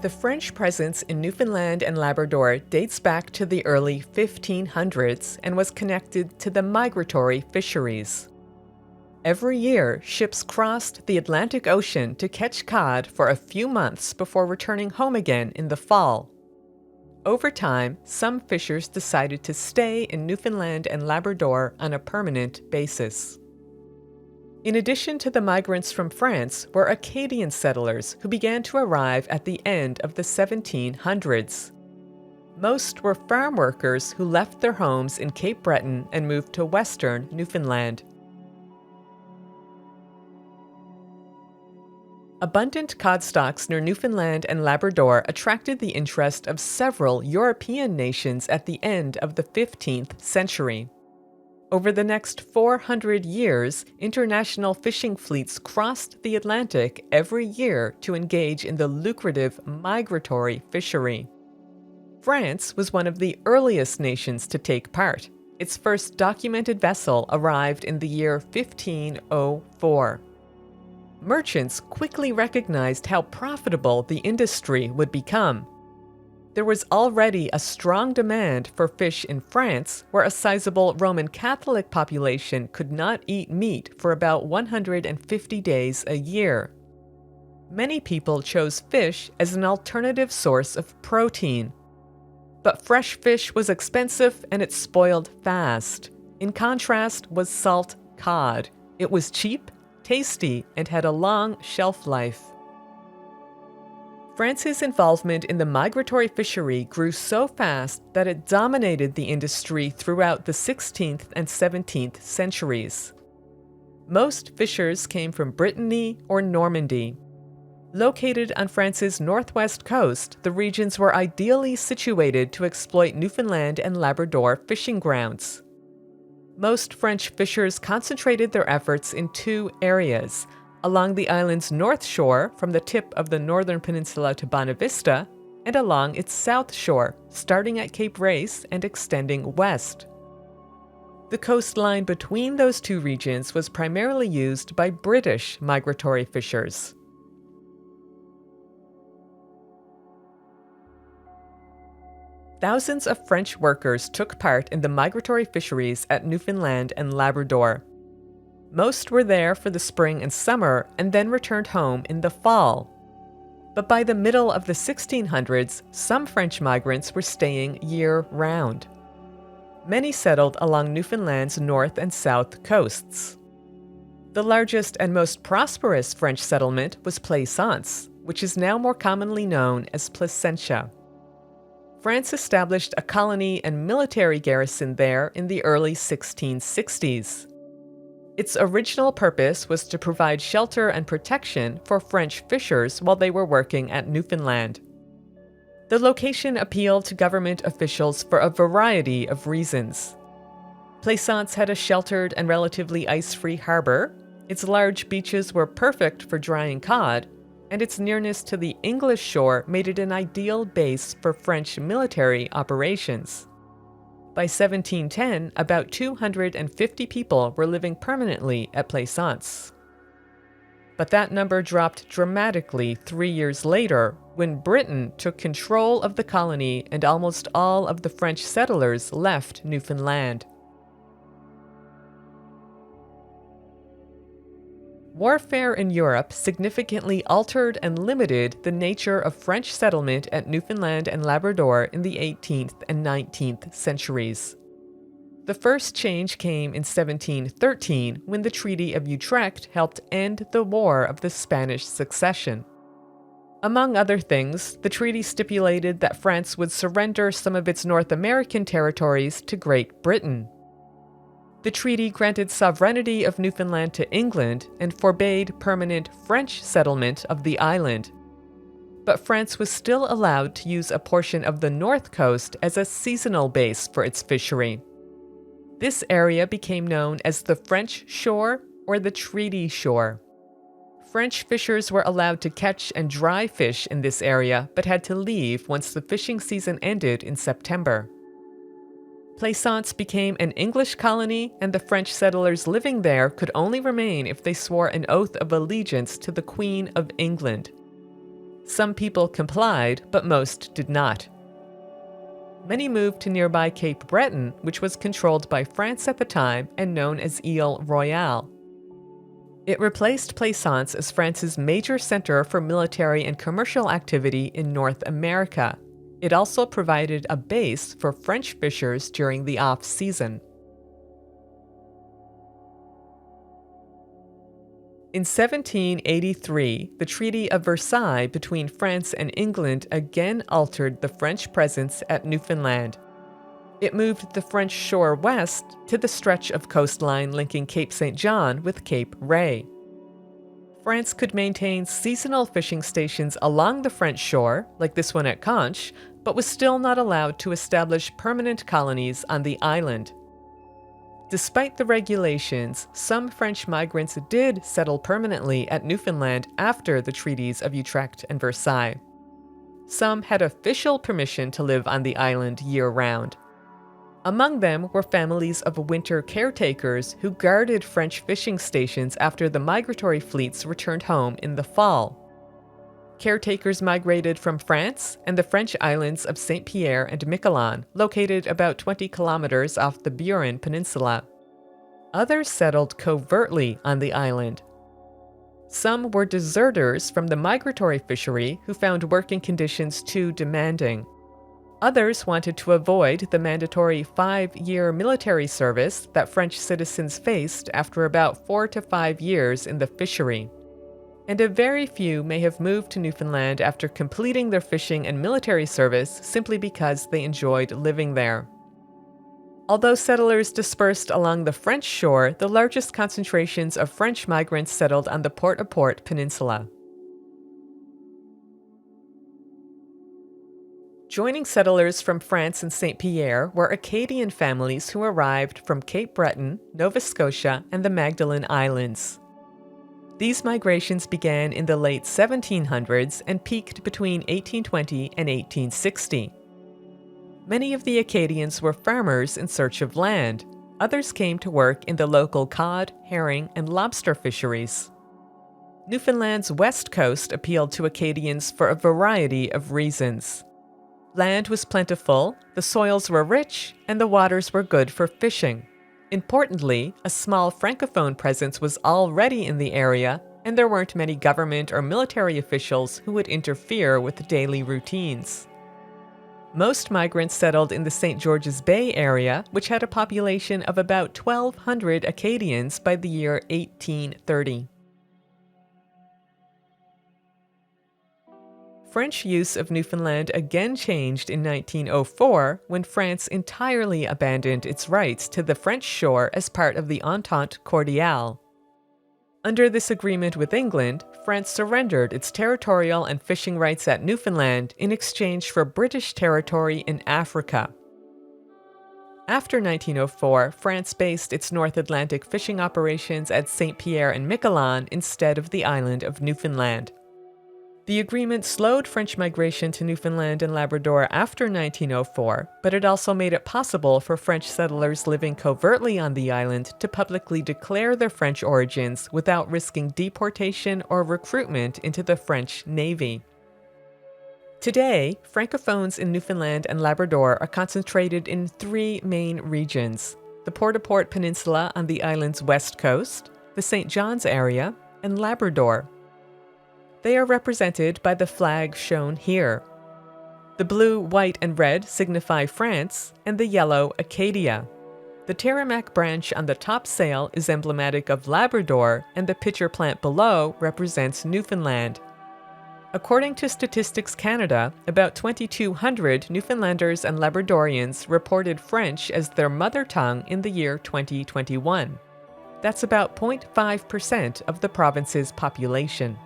The French presence in Newfoundland and Labrador dates back to the early 1500s and was connected to the migratory fisheries. Every year, ships crossed the Atlantic Ocean to catch cod for a few months before returning home again in the fall. Over time, some fishers decided to stay in Newfoundland and Labrador on a permanent basis. In addition to the migrants from France were Acadian settlers who began to arrive at the end of the 1700s. Most were farm workers who left their homes in Cape Breton and moved to western Newfoundland. Abundant cod stocks near Newfoundland and Labrador attracted the interest of several European nations at the end of the 15th century. Over the next 400 years, international fishing fleets crossed the Atlantic every year to engage in the lucrative migratory fishery. France was one of the earliest nations to take part. Its first documented vessel arrived in the year 1504. Merchants quickly recognized how profitable the industry would become. There was already a strong demand for fish in France, where a sizable Roman Catholic population could not eat meat for about 150 days a year. Many people chose fish as an alternative source of protein. But fresh fish was expensive and it spoiled fast. In contrast was salt cod. It was cheap, tasty, and had a long shelf life. France's involvement in the migratory fishery grew so fast that it dominated the industry throughout the 16th and 17th centuries. Most fishers came from Brittany or Normandy. Located on France's northwest coast, the regions were ideally situated to exploit Newfoundland and Labrador fishing grounds. Most French fishers concentrated their efforts in two areas: along the island's north shore from the tip of the northern peninsula to Bonavista, and along its south shore, starting at Cape Race and extending west. The coastline between those two regions was primarily used by British migratory fishers. Thousands of French workers took part in the migratory fisheries at Newfoundland and Labrador. Most were there for the spring and summer and then returned home in the fall. But by the middle of the 1600s, some French migrants were staying year-round. Many settled along Newfoundland's north and south coasts. The largest and most prosperous French settlement was Plaisance, which is now more commonly known as Placentia. France established a colony and military garrison there in the early 1660s. Its original purpose was to provide shelter and protection for French fishers while they were working at Newfoundland. The location appealed to government officials for a variety of reasons. Plaisance had a sheltered and relatively ice-free harbor, its large beaches were perfect for drying cod, and its nearness to the English shore made it an ideal base for French military operations. By 1710, about 250 people were living permanently at Plaisance. But that number dropped dramatically 3 years later when Britain took control of the colony and almost all of the French settlers left Newfoundland. Warfare in Europe significantly altered and limited the nature of French settlement at Newfoundland and Labrador in the 18th and 19th centuries. The first change came in 1713 when the Treaty of Utrecht helped end the War of the Spanish Succession. Among other things, the treaty stipulated that France would surrender some of its North American territories to Great Britain. The treaty granted sovereignty of Newfoundland to England and forbade permanent French settlement of the island. But France was still allowed to use a portion of the north coast as a seasonal base for its fishery. This area became known as the French Shore or the Treaty Shore. French fishers were allowed to catch and dry fish in this area, but had to leave once the fishing season ended in September. Plaisance became an English colony, and the French settlers living there could only remain if they swore an oath of allegiance to the Queen of England. Some people complied, but most did not. Many moved to nearby Cape Breton, which was controlled by France at the time and known as Ile Royale. It replaced Plaisance as France's major center for military and commercial activity in North America. It also provided a base for French fishers during the off-season. In 1783, the Treaty of Versailles between France and England again altered the French presence at Newfoundland. It moved the French shore west to the stretch of coastline linking Cape St. John with Cape Ray. France could maintain seasonal fishing stations along the French shore, like this one at Conche, but was still not allowed to establish permanent colonies on the island. Despite the regulations, some French migrants did settle permanently at Newfoundland after the treaties of Utrecht and Versailles. Some had official permission to live on the island year-round. Among them were families of winter caretakers who guarded French fishing stations after the migratory fleets returned home in the fall. Caretakers migrated from France and the French islands of Saint Pierre and Miquelon, located about 20 kilometers off the Burin Peninsula. Others settled covertly on the island. Some were deserters from the migratory fishery who found working conditions too demanding. Others wanted to avoid the mandatory 5-year military service that French citizens faced after about 4 to 5 years in the fishery. And a very few may have moved to Newfoundland after completing their fishing and military service simply because they enjoyed living there. Although settlers dispersed along the French shore, the largest concentrations of French migrants settled on the Port-au-Port Peninsula. Joining settlers from France and Saint Pierre were Acadian families who arrived from Cape Breton, Nova Scotia, and the Magdalen Islands. These migrations began in the late 1700s and peaked between 1820 and 1860. Many of the Acadians were farmers in search of land. Others came to work in the local cod, herring, and lobster fisheries. Newfoundland's west coast appealed to Acadians for a variety of reasons. Land was plentiful, the soils were rich, and the waters were good for fishing. Importantly, a small francophone presence was already in the area, and there weren't many government or military officials who would interfere with daily routines. Most migrants settled in the St. George's Bay area, which had a population of about 1,200 Acadians by the year 1830. French use of Newfoundland again changed in 1904 when France entirely abandoned its rights to the French shore as part of the Entente Cordiale. Under this agreement with England, France surrendered its territorial and fishing rights at Newfoundland in exchange for British territory in Africa. After 1904, France based its North Atlantic fishing operations at Saint Pierre and Miquelon instead of the island of Newfoundland. The agreement slowed French migration to Newfoundland and Labrador after 1904, but it also made it possible for French settlers living covertly on the island to publicly declare their French origins without risking deportation or recruitment into the French Navy. Today, Francophones in Newfoundland and Labrador are concentrated in 3 main regions: the Port-au-Port Peninsula on the island's west coast, the St. John's area, and Labrador. They are represented by the flag shown here. The blue, white, and red signify France, and the yellow, Acadia. The Terramac branch on the top sail is emblematic of Labrador, and the pitcher plant below represents Newfoundland. According to Statistics Canada, about 2,200 Newfoundlanders and Labradorians reported French as their mother tongue in the year 2021. That's about 0.5% of the province's population.